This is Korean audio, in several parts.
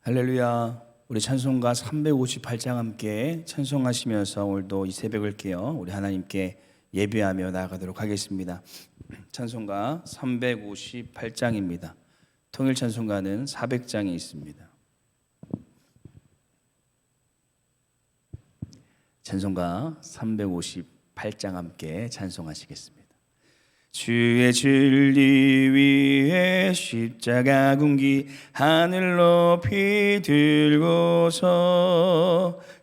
할렐루야. 우리 찬송가 358장 함께 찬송하시면서 오늘도 이 새벽을 깨어 우리 하나님께 예배하며 나아가도록 하겠습니다. 찬송가 358장입니다. 통일 찬송가는 400장이 있습니다. 찬송가 358장 함께 찬송하시겠습니다. 주의 진리 위에 십자가 군기 하늘 높이 들고서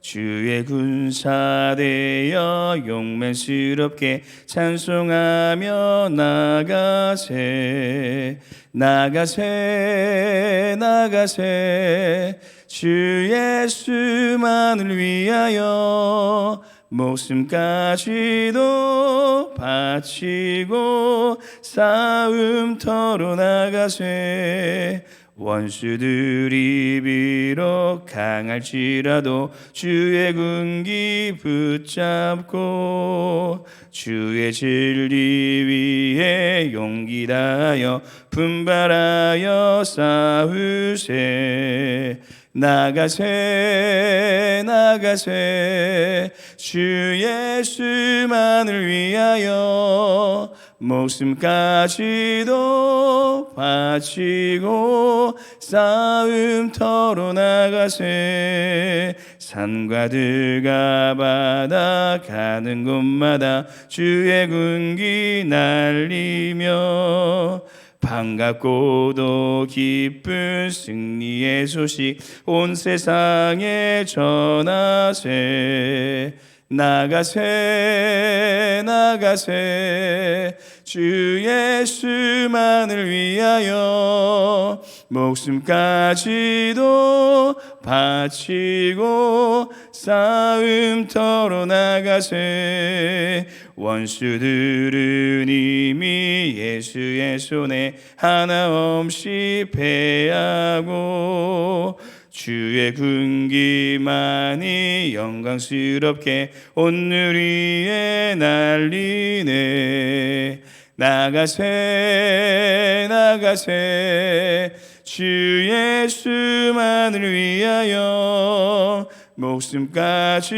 주의 군사 되어 용맹스럽게 찬송하며 나가세 주 예수만을 위하여 목숨까지도 바치고 싸움터로 나가세. 원수들이 비록 강할지라도 주의 군기 붙잡고 주의 진리 위에 용기 다하여 분발하여 싸우세. 나가세 주 예수만을 위하여 목숨까지도 바치고 싸움터로 나가세. 산과 들과 바다 가는 곳마다 주의 군기 날리며 반갑고도 기쁜 승리의 소식 온 세상에 전하세. 나가세 주 예수만을 위하여 목숨까지도 바치고 싸움터로 나가세. 원수들은 이미 예수의 손에 하나없이 패하고 주의 군기만이 영광스럽게 온 늘 위에 날리네. 나가세 주 예수만을 위하여 목숨까지도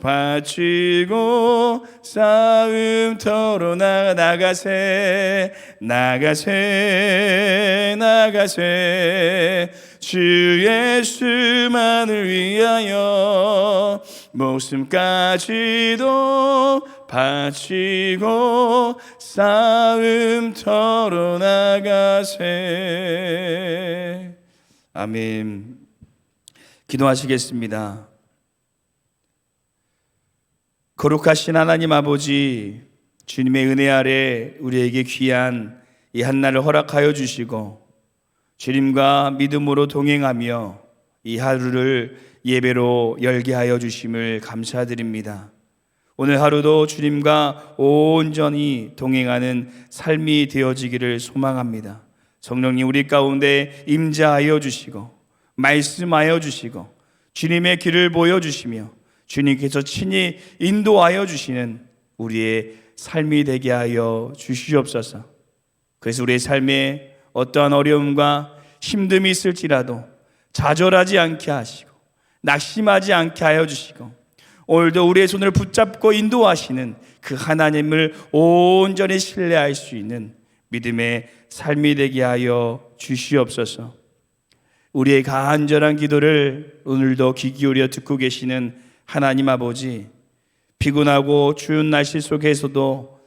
바치고 싸움터로 나가세 주 예수만을 위하여 목숨까지도 바치고 싸움터로 나가세. 아멘. 기도하시겠습니다. 거룩하신 하나님 아버지, 주님의 은혜 아래 우리에게 귀한 이 한날을 허락하여 주시고 주님과 믿음으로 동행하며 이 하루를 예배로 열게 하여 주심을 감사드립니다. 오늘 하루도 주님과 온전히 동행하는 삶이 되어지기를 소망합니다. 성령님 우리 가운데 임재하여 주시고 말씀하여 주시고 주님의 길을 보여주시며 주님께서 친히 인도하여 주시는 우리의 삶이 되게 하여 주시옵소서. 그래서 우리의 삶에 어떠한 어려움과 힘듦이 있을지라도 좌절하지 않게 하시고 낙심하지 않게 하여 주시고 오늘도 우리의 손을 붙잡고 인도하시는 그 하나님을 온전히 신뢰할 수 있는 믿음의 삶이 되게 하여 주시옵소서. 우리의 간절한 기도를 오늘도 귀 기울여 듣고 계시는 하나님 아버지, 피곤하고 추운 날씨 속에서도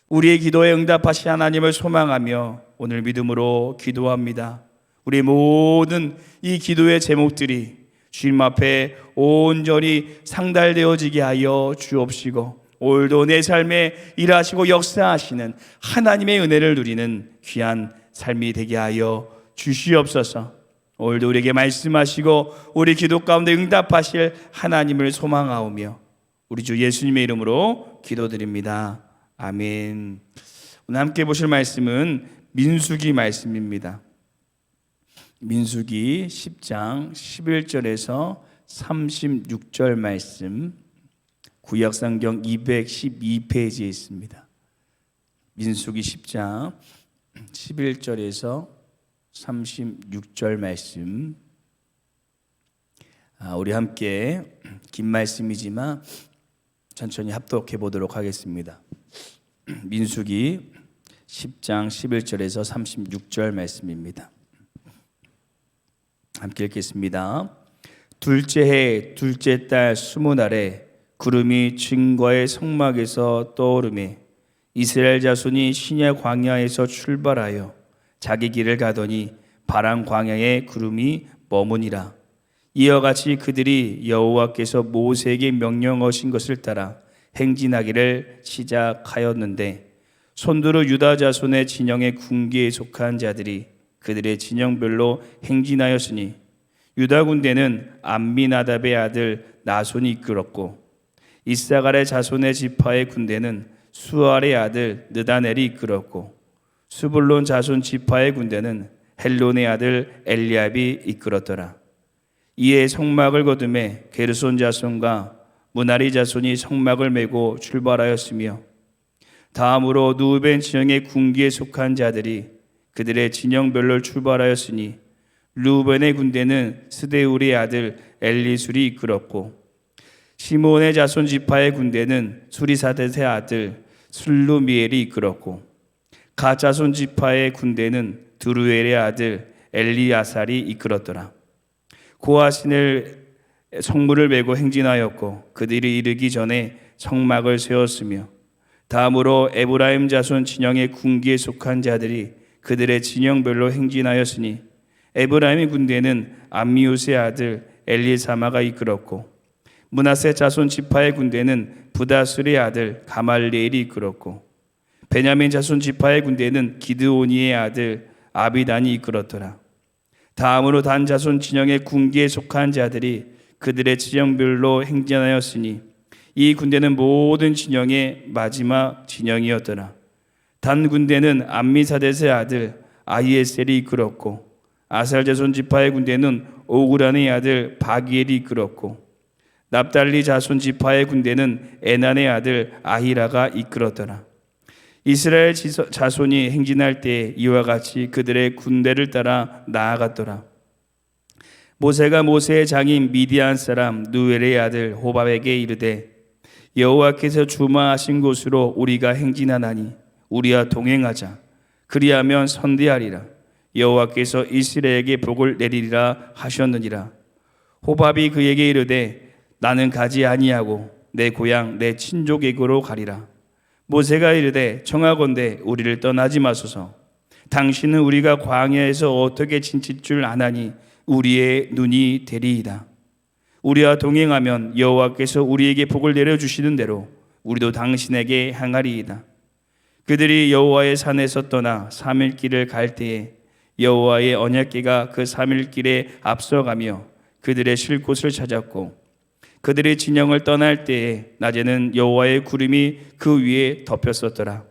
우리의 기도에 응답하신 하나님을 소망하며 오늘 믿음으로 기도합니다. 우리 모든 이 기도의 제목들이 주님 앞에 온전히 상달되어지게 하여 주옵시고 오늘도 내 삶에 일하시고 역사하시는 하나님의 은혜를 누리는 귀한 삶이 되게 하여 주시옵소서. 오늘도 우리에게 말씀하시고 우리 기도 가운데 응답하실 하나님을 소망하오며 우리 주 예수님의 이름으로 기도드립니다. 아멘. 오늘 함께 보실 말씀은 민수기 말씀입니다. 민수기 10장 11절에서 36절 말씀, 구약성경 212페이지에 있습니다. 민수기 10장 11절에서 36절 말씀, 우리 함께 긴 말씀이지만 천천히 합독해 보도록 하겠습니다. 민수기 10장 11절에서 36절 말씀입니다. 함께 읽겠습니다. 둘째 해 둘째 달 20날에 구름이 증거의 성막에서 떠오르매 이스라엘 자손이 시내 광야에서 출발하여 자기 길을 가더니 바란 광야에 구름이 머무니라. 이와 같이 그들이 여호와께서 모세에게 명령하신 것을 따라 행진하기를 시작하였는데 손두르 유다 자손의 진영의 군기에 속한 자들이 그들의 진영별로 행진하였으니 유다 군대는 암미나답의 아들 나손이 이끌었고 이사갈의 자손의 지파의 군대는 수알의 아들 느다넬이 이끌었고 스불론 자손 지파의 군대는 헬론의 아들 엘리압이 이끌었더라. 이에 성막을 거두매 게르손 자손과 무나리 자손이 성막을 메고 출발하였으며 다음으로 누우벤 진영의 군기에 속한 자들이 그들의 진영별로 출발하였으니 루벤의 군대는 스데울의 아들 엘리술이 이끌었고 시몬의 자손 지파의 군대는 수리사댓의 아들 슬루미엘이 이끌었고 갓 자손 지파의 군대는 드루엘의 아들 엘리아살이 이끌었더라. 고아신을 성문을 메고 행진하였고 그들이 이르기 전에 성막을 세웠으며 다음으로 에브라임 자손 진영의 군기에 속한 자들이 그들의 진영별로 행진하였으니 에브라임의 군대는 암미우스의 아들 엘리사마가 이끌었고 므낫세 자손 지파의 군대는 부다술의 아들 가말리엘이 이끌었고 베냐민 자손 지파의 군대는 기드오니의 아들 아비단이 이끌었더라. 다음으로 단 자손 진영의 군기에 속한 자들이 그들의 진영별로 행진하였으니 이 군대는 모든 진영의 마지막 진영이었더라. 단 군대는 암미사댓의 아들 아히에셀이 이끌었고 아살 자손 지파의 군대는 오그란의 아들 바기엘이 이끌었고 납달리 자손 지파의 군대는 에난의 아들 아히라가 이끌었더라. 이스라엘 자손이 행진할 때 이와 같이 그들의 군대를 따라 나아갔더라. 모세가 모세의 장인 미디안 사람 누엘의 아들 호밥에게 이르되 여호와께서 주마하신 곳으로 우리가 행진하나니 우리와 동행하자. 그리하면 선대하리라. 여호와께서 이스라엘에게 복을 내리리라 하셨느니라. 호밥이 그에게 이르되 나는 가지 아니하고 내 고향 내 친족에게로 가리라. 모세가 이르되 청하건대 우리를 떠나지 마소서. 당신은 우리가 광야에서 어떻게 지칠 줄 아나니 우리의 눈이 되리이다. 우리와 동행하면 여호와께서 우리에게 복을 내려주시는 대로 우리도 당신에게 향하리이다. 그들이 여호와의 산에서 떠나 3일 길을 갈 때에 여호와의 언약궤가 그 3일 길에 앞서가며 그들의 쉴 곳을 찾았고 그들의 진영을 떠날 때에 낮에는 여호와의 구름이 그 위에 덮였었더라.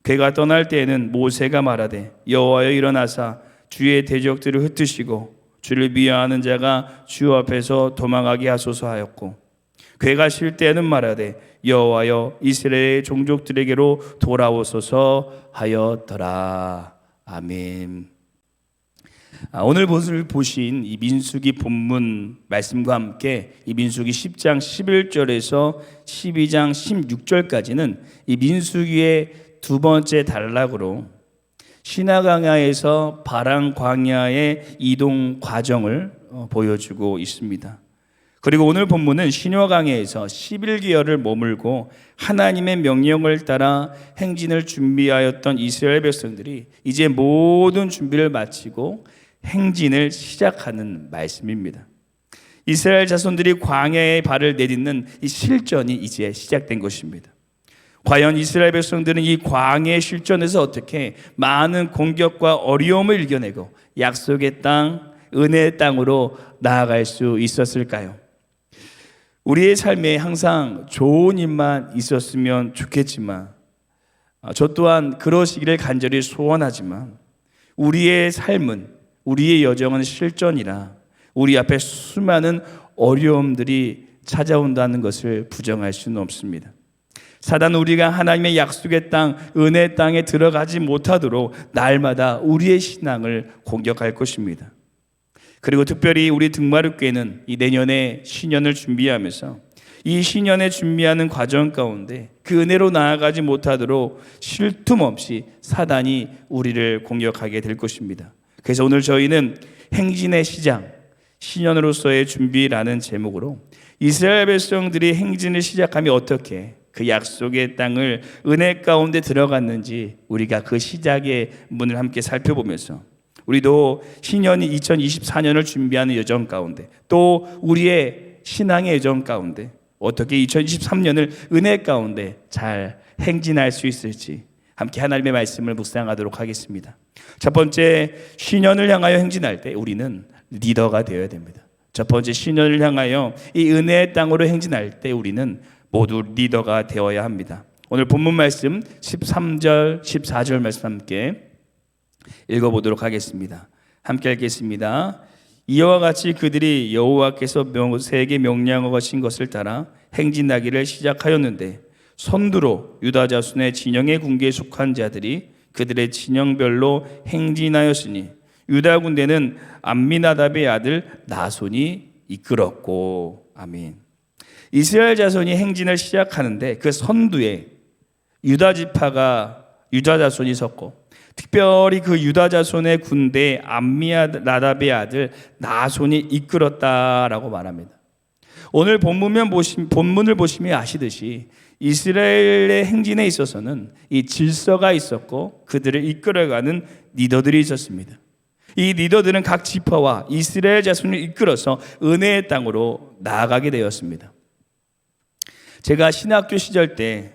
그가 떠날 때에는 모세가 말하되 여호와여 일어나사 주의 대적들을 흩으시고 주를 미워하는 자가 주 앞에서 도망하게 하소서 하였고 그가 쉴 때에는 말하되 여호와여 이스라엘의 종족들에게로 돌아오소서 하였더라. 아멘. 오늘 보신 이 민수기 본문 말씀과 함께 이 민수기 10장 11절에서 12장 16절까지는 이 민수기의 두 번째 단락으로 시나강야에서 바란 광야의 이동 과정을 보여주고 있습니다. 그리고 오늘 본문은 시내강야에서 11개월을 머물고 하나님의 명령을 따라 행진을 준비하였던 이스라엘 백성들이 이제 모든 준비를 마치고 행진을 시작하는 말씀입니다. 이스라엘 자손들이 광야에 발을 내딛는 이 실전이 이제 시작된 것입니다. 과연 이스라엘 백성들은 이 광야의 실전에서 어떻게 많은 공격과 어려움을 이겨내고 약속의 땅, 은혜의 땅으로 나아갈 수 있었을까요? 우리의 삶에 항상 좋은 일만 있었으면 좋겠지만 저 또한 그러시기를 간절히 소원하지만 우리의 삶은 우리의 여정은 실전이라 우리 앞에 수많은 어려움들이 찾아온다는 것을 부정할 수는 없습니다. 사단은 우리가 하나님의 약속의 땅, 은혜의 땅에 들어가지 못하도록 날마다 우리의 신앙을 공격할 것입니다. 그리고 특별히 우리 등마룻교회는 이 내년에 신년을 준비하면서 이 신년에 준비하는 과정 가운데 그 은혜로 나아가지 못하도록 쉴 틈 없이 사단이 우리를 공격하게 될 것입니다. 그래서 오늘 저희는 행진의 시작, 신년으로서의 준비라는 제목으로 이스라엘 백성들이 행진을 시작하며 어떻게 그 약속의 땅을 은혜 가운데 들어갔는지 우리가 그 시작의 문을 함께 살펴보면서 우리도 신년이 2024년을 준비하는 여정 가운데 또 우리의 신앙의 여정 가운데 어떻게 2023년을 은혜 가운데 잘 행진할 수 있을지 함께 하나님의 말씀을 묵상하도록 하겠습니다. 첫 번째, 신년을 향하여 행진할 때 우리는 리더가 되어야 됩니다. 첫 번째, 신년을 향하여 이 은혜의 땅으로 행진할 때 우리는 모두 리더가 되어야 합니다. 오늘 본문 말씀 13절, 14절 말씀 함께 읽어보도록 하겠습니다. 함께 읽겠습니다. 이와 같이 그들이 여호와께서 모세에게 명령하신 것을 따라 행진하기를 시작하였는데 선두로 유다 자손의 진영의 군계에 속한 자들이 그들의 진영별로 행진하였으니 유다 군대는 암미나답의 아들 나손이 이끌었고. 아멘. 이스라엘 자손이 행진을 시작하는데 그 선두에 유다 지파가 유다 자손이 섰고 특별히 그 유다 자손의 군대에 암미나답의 아들 나손이 이끌었다라고 말합니다. 오늘 본문을 보시면 아시듯이 이스라엘의 행진에 있어서는 이 질서가 있었고 그들을 이끌어가는 리더들이 있었습니다. 이 리더들은 각 지파와 이스라엘 자손을 이끌어서 은혜의 땅으로 나아가게 되었습니다. 제가 신학교 시절 때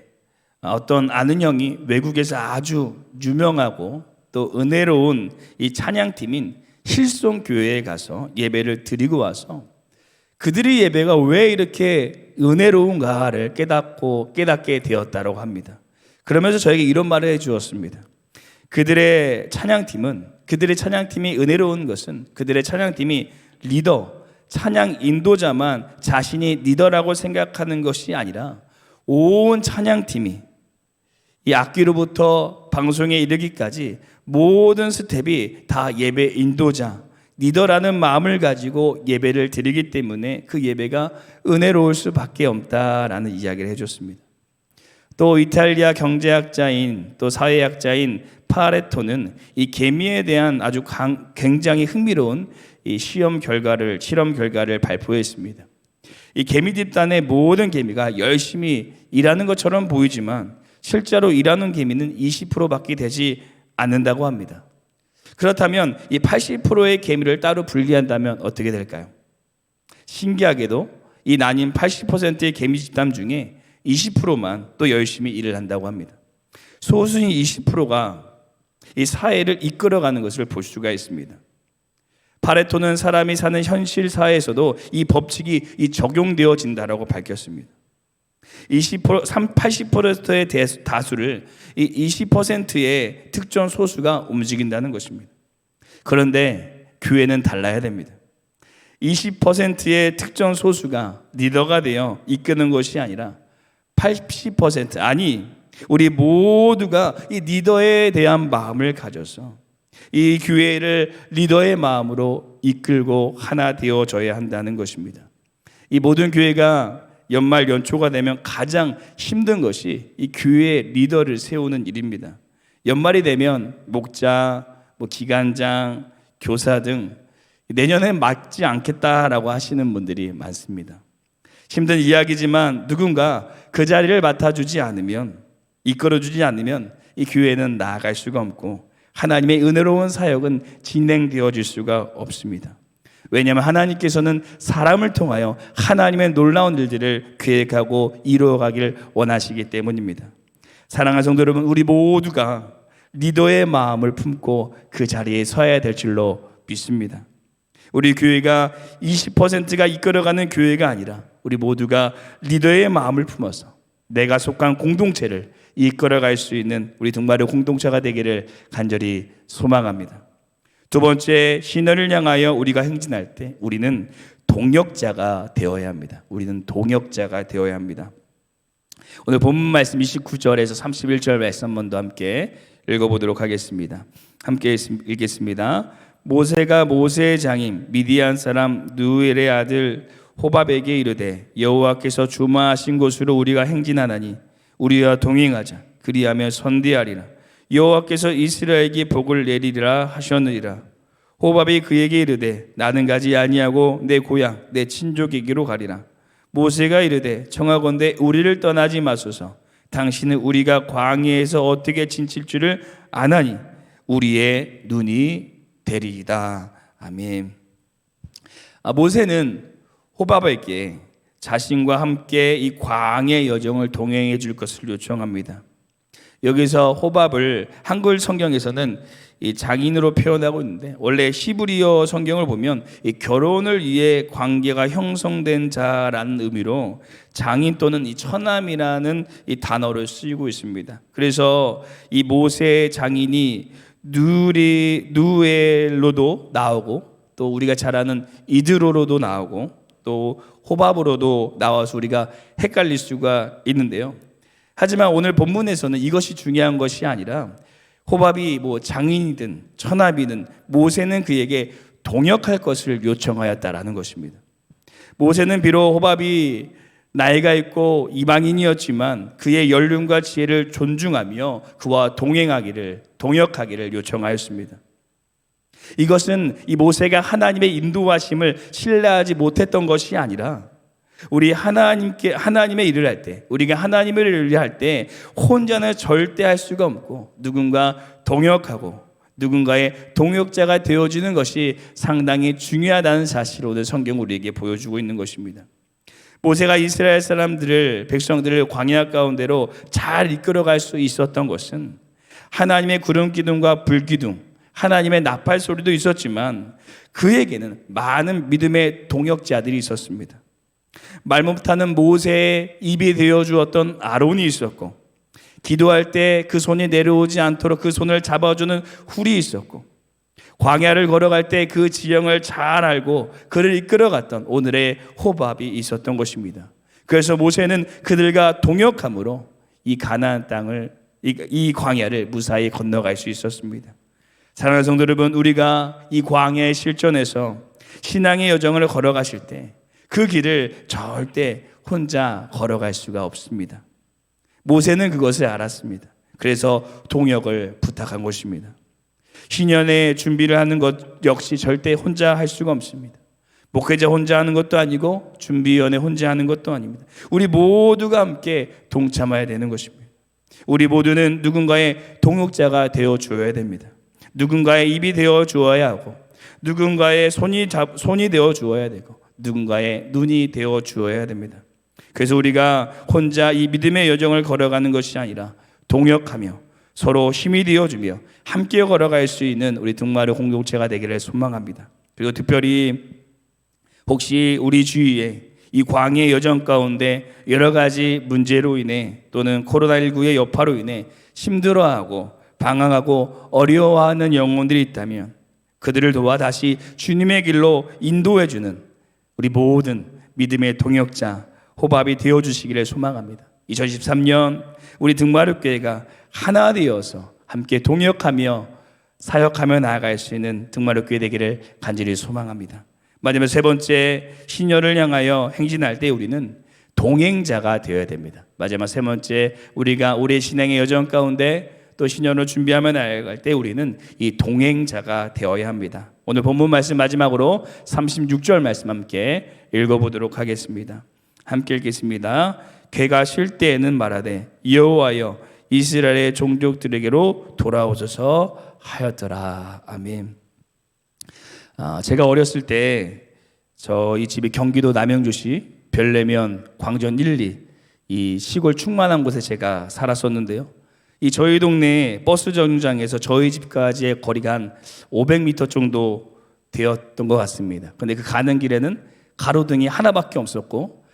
어떤 아는 형이 외국에서 아주 유명하고 또 은혜로운 이 찬양팀인 힐송교회에 가서 예배를 드리고 와서 그들의 예배가 왜 이렇게 은혜로운가를 깨닫게 되었다고 합니다. 그러면서 저에게 이런 말을 해주었습니다. 그들의 찬양팀이 은혜로운 것은 그들의 찬양팀이 리더, 찬양 인도자만 자신이 리더라고 생각하는 것이 아니라 온 찬양팀이 이 악기로부터 방송에 이르기까지 모든 스텝이 다 예배 인도자, 리더라는 마음을 가지고 예배를 드리기 때문에 그 예배가 은혜로울 수밖에 없다라는 이야기를 해줬습니다. 또 이탈리아 경제학자인 또 사회학자인 파레토는 이 개미에 대한 아주 굉장히 흥미로운 이 실험 결과를 발표했습니다. 이 개미 집단의 모든 개미가 열심히 일하는 것처럼 보이지만 실제로 일하는 개미는 20%밖에 되지 않는다고 합니다. 그렇다면 이 80%의 개미를 따로 분리한다면 어떻게 될까요? 신기하게도 이 나뉜 80%의 개미 집단 중에 20%만 또 열심히 일을 한다고 합니다. 소수인 20%가 이 사회를 이끌어가는 것을 볼 수가 있습니다. 파레토는 사람이 사는 현실 사회에서도 이 법칙이 적용되어진다라고 밝혔습니다. 80%의 다수를 이 20%의 특정 소수가 움직인다는 것입니다. 그런데 교회는 달라야 됩니다. 20%의 특정 소수가 리더가 되어 이끄는 것이 아니라 80% 아니 우리 모두가 이 리더에 대한 마음을 가져서 이 교회를 리더의 마음으로 이끌고 하나 되어져야 한다는 것입니다. 이 모든 교회가 연말 연초가 되면 가장 힘든 것이 이 교회의 리더를 세우는 일입니다. 연말이 되면 목자, 기관장, 교사 등 내년에 맡지 않겠다라고 하시는 분들이 많습니다. 힘든 이야기지만 누군가 그 자리를 맡아주지 않으면, 이끌어주지 않으면 이 교회는 나아갈 수가 없고 하나님의 은혜로운 사역은 진행되어질 수가 없습니다. 왜냐하면 하나님께서는 사람을 통하여 하나님의 놀라운 일들을 계획하고 이루어가길 원하시기 때문입니다. 사랑하는 성도 여러분, 우리 모두가 리더의 마음을 품고 그 자리에 서야 될 줄로 믿습니다. 우리 교회가 20%가 이끌어가는 교회가 아니라 우리 모두가 리더의 마음을 품어서 내가 속한 공동체를 이끌어갈 수 있는 우리 등마루 공동체가 되기를 간절히 소망합니다. 두 번째, 신을 향하여 우리가 행진할 때 우리는 동역자가 되어야 합니다. 우리는 동역자가 되어야 합니다. 오늘 본문 말씀 29절에서 31절 말씀 한번 더 함께 읽어보도록 하겠습니다. 함께 읽겠습니다. 모세가 모세의 장인 미디안 사람 누엘의 아들 호밥에게 이르되 여호와께서 주마하신 곳으로 우리가 행진하나니 우리와 동행하자. 그리하면 선대하리라. 여호와께서 이스라엘에게 복을 내리리라 하셨느니라. 호밥이 그에게 이르되 나는 가지 아니하고 내 고향 내 친족에게로 가리라. 모세가 이르되 청하건대 우리를 떠나지 마소서. 당신은 우리가 광야에서 어떻게 지칠 줄을 아나니 우리의 눈이 되리이다. 아멘. 모세는 호밥에게 자신과 함께 이 광야의 여정을 동행해 줄 것을 요청합니다. 여기서 호밥을 한글 성경에서는 이 장인으로 표현하고 있는데, 원래 히브리어 성경을 보면 이 결혼을 위해 관계가 형성된 자라는 의미로 장인 또는 이 처남이라는 이 단어를 쓰이고 있습니다. 그래서 이 모세 장인이 누엘로도 나오고, 또 우리가 잘 아는 이드로로도 나오고, 또 호밥으로도 나와서 우리가 헷갈릴 수가 있는데요. 하지만 오늘 본문에서는 이것이 중요한 것이 아니라 호밥이 장인이든 처남이든 모세는 그에게 동역할 것을 요청하였다라는 것입니다. 모세는 비록 호밥이 나이가 있고 이방인이었지만 그의 연륜과 지혜를 존중하며 그와 동역하기를 요청하였습니다. 이것은 이 모세가 하나님의 인도하심을 신뢰하지 못했던 것이 아니라 우리 하나님의 일을 할 때, 우리가 하나님의 일을 할 때 혼자는 절대 할 수가 없고 누군가 동역하고 누군가의 동역자가 되어주는 것이 상당히 중요하다는 사실을 오늘 성경 우리에게 보여주고 있는 것입니다. 모세가 이스라엘 백성들을 광야 가운데로 잘 이끌어갈 수 있었던 것은 하나님의 구름 기둥과 불 기둥, 하나님의 나팔 소리도 있었지만 그에게는 많은 믿음의 동역자들이 있었습니다. 말 못하는 모세의 입이 되어 주었던 아론이 있었고, 기도할 때 그 손이 내려오지 않도록 그 손을 잡아주는 훌이 있었고, 광야를 걸어갈 때 그 지형을 잘 알고 그를 이끌어갔던 오늘의 호밥이 있었던 것입니다. 그래서 모세는 그들과 동역함으로 이 가나안 땅을, 이 광야를 무사히 건너갈 수 있었습니다. 사랑하는 성도 여러분, 우리가 이 광야의 실전에서 신앙의 여정을 걸어가실 때 그 길을 절대 혼자 걸어갈 수가 없습니다. 모세는 그것을 알았습니다. 그래서 동역을 부탁한 것입니다. 신년의 준비를 하는 것 역시 절대 혼자 할 수가 없습니다. 목회자 혼자 하는 것도 아니고 준비위원회 혼자 하는 것도 아닙니다. 우리 모두가 함께 동참해야 되는 것입니다. 우리 모두는 누군가의 동역자가 되어줘야 됩니다. 누군가의 입이 되어주어야 하고, 누군가의 손이 되어주어야 되고, 누군가의 눈이 되어주어야 됩니다. 그래서 우리가 혼자 이 믿음의 여정을 걸어가는 것이 아니라 동역하며 서로 힘이 되어주며 함께 걸어갈 수 있는 우리 등마루 공동체가 되기를 소망합니다. 그리고 특별히 혹시 우리 주위에 이 광야의 여정 가운데 여러 가지 문제로 인해 또는 코로나19의 여파로 인해 힘들어하고 방황하고 어려워하는 영혼들이 있다면 그들을 도와 다시 주님의 길로 인도해주는 우리 모든 믿음의 동역자 호밥이 되어주시기를 소망합니다. 2013년 우리 등마룻교회가 하나 되어서 함께 동역하며 사역하며 나아갈 수 있는 등마룻교회 되기를 간절히 소망합니다. 마지막 세 번째, 신년을 향하여 행진할 때 우리는 동행자가 되어야 됩니다. 마지막 세 번째, 우리가 우리의 신앙의 여정 가운데 또 신년을 준비하며 나아갈 때 우리는 이 동행자가 되어야 합니다. 오늘 본문 말씀 마지막으로 36절 말씀 함께 읽어보도록 하겠습니다. 함께 읽겠습니다. 괴가 쉴 때에는 말하되 여호와여 이스라엘의 종족들에게로 돌아오소서 하였더라. 아멘. 제가 어렸을 때 저희 집이 경기도 남양주시 별내면 광전 1, 2 이 시골 충만한 곳에 제가 살았었는데요. 이 저희 동네 버스 정류장에서 저희 집까지의 거리가 한 500m 정도 되었던 것 같습니다. 근데 그 가는 길에는 가로등이 하나밖에 없었고,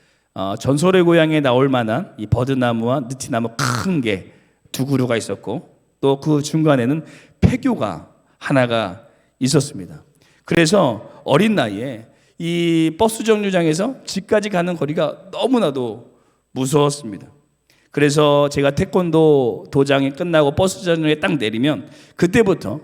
전설의 고향에 나올 만한 이 버드나무와 느티나무 큰 게 두 그루가 있었고, 또 그 중간에는 폐교가 하나가 있었습니다. 그래서 어린 나이에 이 버스 정류장에서 집까지 가는 거리가 너무나도 무서웠습니다. 그래서 제가 태권도 도장이 끝나고 버스 정류장에 딱 내리면 그때부터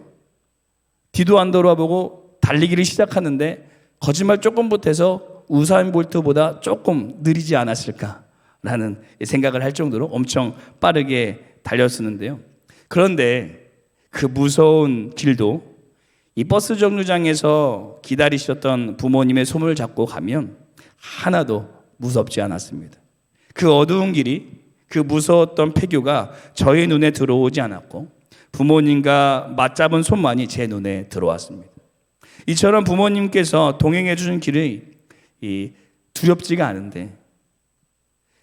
뒤도 안 돌아보고 달리기를 시작하는데 거짓말 조금 못해서 우사인 볼트보다 조금 느리지 않았을까라는 생각을 할 정도로 엄청 빠르게 달렸었는데요. 그런데 그 무서운 길도 이 버스 정류장에서 기다리셨던 부모님의 손을 잡고 가면 하나도 무섭지 않았습니다. 그 어두운 길이, 그 무서웠던 폐교가 저의 눈에 들어오지 않았고 부모님과 맞잡은 손만이 제 눈에 들어왔습니다. 이처럼 부모님께서 동행해 주신 길이 두렵지가 않은데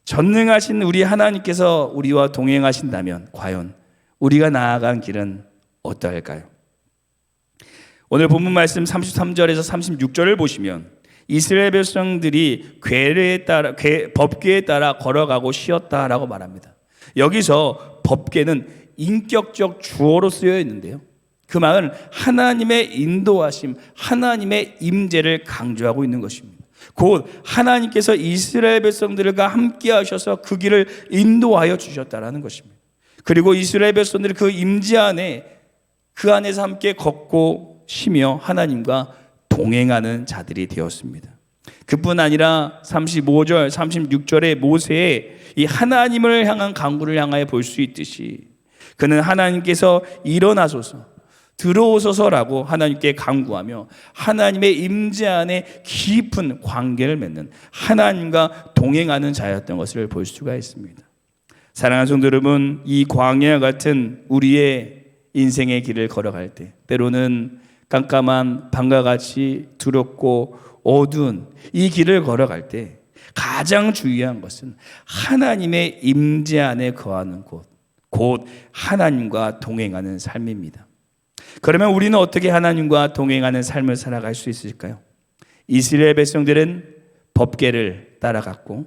전능하신 우리 하나님께서 우리와 동행하신다면 과연 우리가 나아간 길은 어떠할까요? 오늘 본문 말씀 33절에서 36절을 보시면 이스라엘 백성들이 법궤에 따라 걸어가고 쉬었다라고 말합니다. 여기서 법궤는 인격적 주어로 쓰여 있는데요. 그 말은 하나님의 인도하심, 하나님의 임재를 강조하고 있는 것입니다. 곧 하나님께서 이스라엘 백성들과 함께 하셔서 그 길을 인도하여 주셨다라는 것입니다. 그리고 이스라엘 백성들이 그 임재 안에 그 안에서 함께 걷고 쉬며 하나님과 동행하는 자들이 되었습니다. 그뿐 아니라 35절, 36절의 모세의 이 하나님을 향한 간구를 향하여 볼 수 있듯이 그는 하나님께서 일어나소서 들어오소서라고 하나님께 간구하며 하나님의 임재 안에 깊은 관계를 맺는 하나님과 동행하는 자였던 것을 볼 수가 있습니다. 사랑하는 성도 여러분, 이 광야 같은 우리의 인생의 길을 걸어갈 때 때로는 깜깜한 밤과 같이 두렵고 어두운 이 길을 걸어갈 때 가장 중요한 것은 하나님의 임재 안에 거하는 곳, 곧 하나님과 동행하는 삶입니다. 그러면 우리는 어떻게 하나님과 동행하는 삶을 살아갈 수 있을까요? 이스라엘 백성들은 법궤를 따라갔고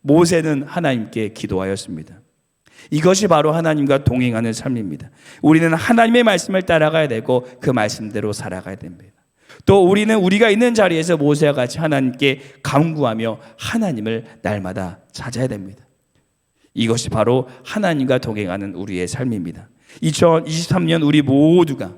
모세는 하나님께 기도하였습니다. 이것이 바로 하나님과 동행하는 삶입니다. 우리는 하나님의 말씀을 따라가야 되고 그 말씀대로 살아가야 됩니다. 또 우리는 우리가 있는 자리에서 모세와 같이 하나님께 간구하며 하나님을 날마다 찾아야 됩니다. 이것이 바로 하나님과 동행하는 우리의 삶입니다. 2023년 우리 모두가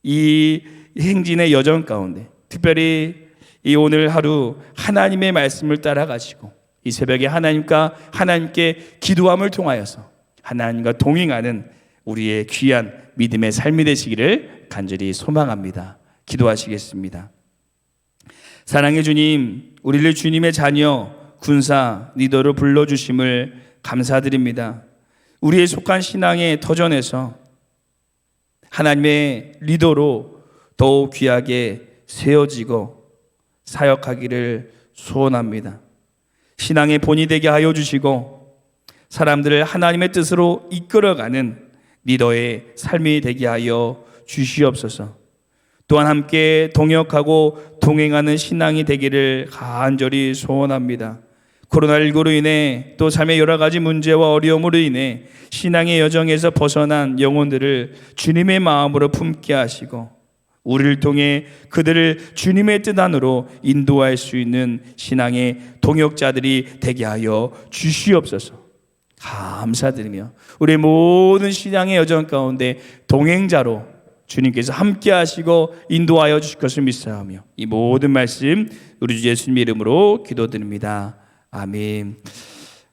이 행진의 여정 가운데 특별히 이 오늘 하루 하나님의 말씀을 따라가시고 이 새벽에 하나님께 기도함을 통하여서 하나님과 동행하는 우리의 귀한 믿음의 삶이 되시기를 간절히 소망합니다. 기도하시겠습니다. 사랑의 주님, 우리를 주님의 자녀, 군사, 리더로 불러주심을 감사드립니다. 우리의 속한 신앙의 터전에서 하나님의 리더로 더욱 귀하게 세워지고 사역하기를 소원합니다. 신앙의 본이 되게 하여 주시고 사람들을 하나님의 뜻으로 이끌어가는 리더의 삶이 되게 하여 주시옵소서. 또한 함께 동역하고 동행하는 신앙이 되기를 간절히 소원합니다. 코로나19로 인해 또 삶의 여러 가지 문제와 어려움으로 인해 신앙의 여정에서 벗어난 영혼들을 주님의 마음으로 품게 하시고 우리를 통해 그들을 주님의 뜻 안으로 인도할 수 있는 신앙의 동역자들이 되게 하여 주시옵소서. 감사드리며 우리 모든 신앙의 여정 가운데 동행자로 주님께서 함께 하시고 인도하여 주실 것을 믿사오며 이 모든 말씀 우리 주 예수님 이름으로 기도드립니다. 아멘.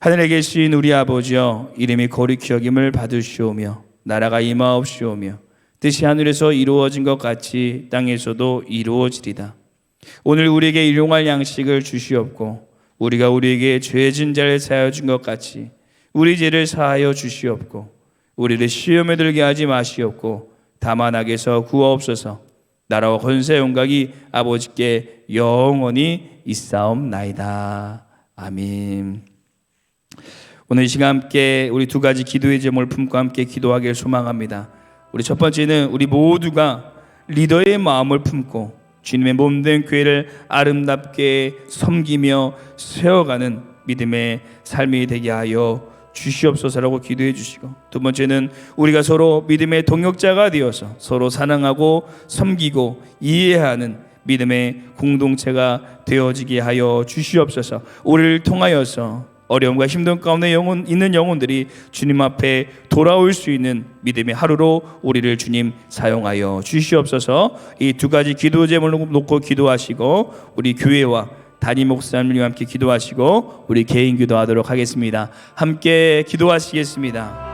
하늘에 계신 우리 아버지여, 이름이 거룩히 여김을 받으시오며 나라가 임하옵시오며 뜻이 하늘에서 이루어진 것 같이 땅에서도 이루어지리다. 오늘 우리에게 일용할 양식을 주시옵고 우리가 우리에게 죄진 자를 사하여 준 것 같이 우리 죄를 사하여 주시옵고 우리를 시험에 들게 하지 마시옵고 다만 악에서 구하옵소서. 나라와 권세 영광이 아버지께 영원히 있사옵나이다. 아멘. 오늘 이 시간 함께 우리 두 가지 기도의 제목을 품고 함께 기도하기를 소망합니다. 우리 첫 번째는 우리 모두가 리더의 마음을 품고 주님의 몸된 교회를 아름답게 섬기며 세워가는 믿음의 삶이 되게 하여 주시옵소서라고 기도해 주시고, 두 번째는 우리가 서로 믿음의 동역자가 되어서 서로 사랑하고 섬기고 이해하는 믿음의 공동체가 되어지게 하여 주시옵소서. 우리를 통하여서 어려움과 힘든 가운데 있는 영혼들이 주님 앞에 돌아올 수 있는 믿음의 하루로 우리를 주님 사용하여 주시옵소서. 이 두 가지 기도 제목을 놓고 기도하시고 우리 교회와 담임 목사님과 함께 기도하시고 우리 개인 기도하도록 하겠습니다. 함께 기도하시겠습니다.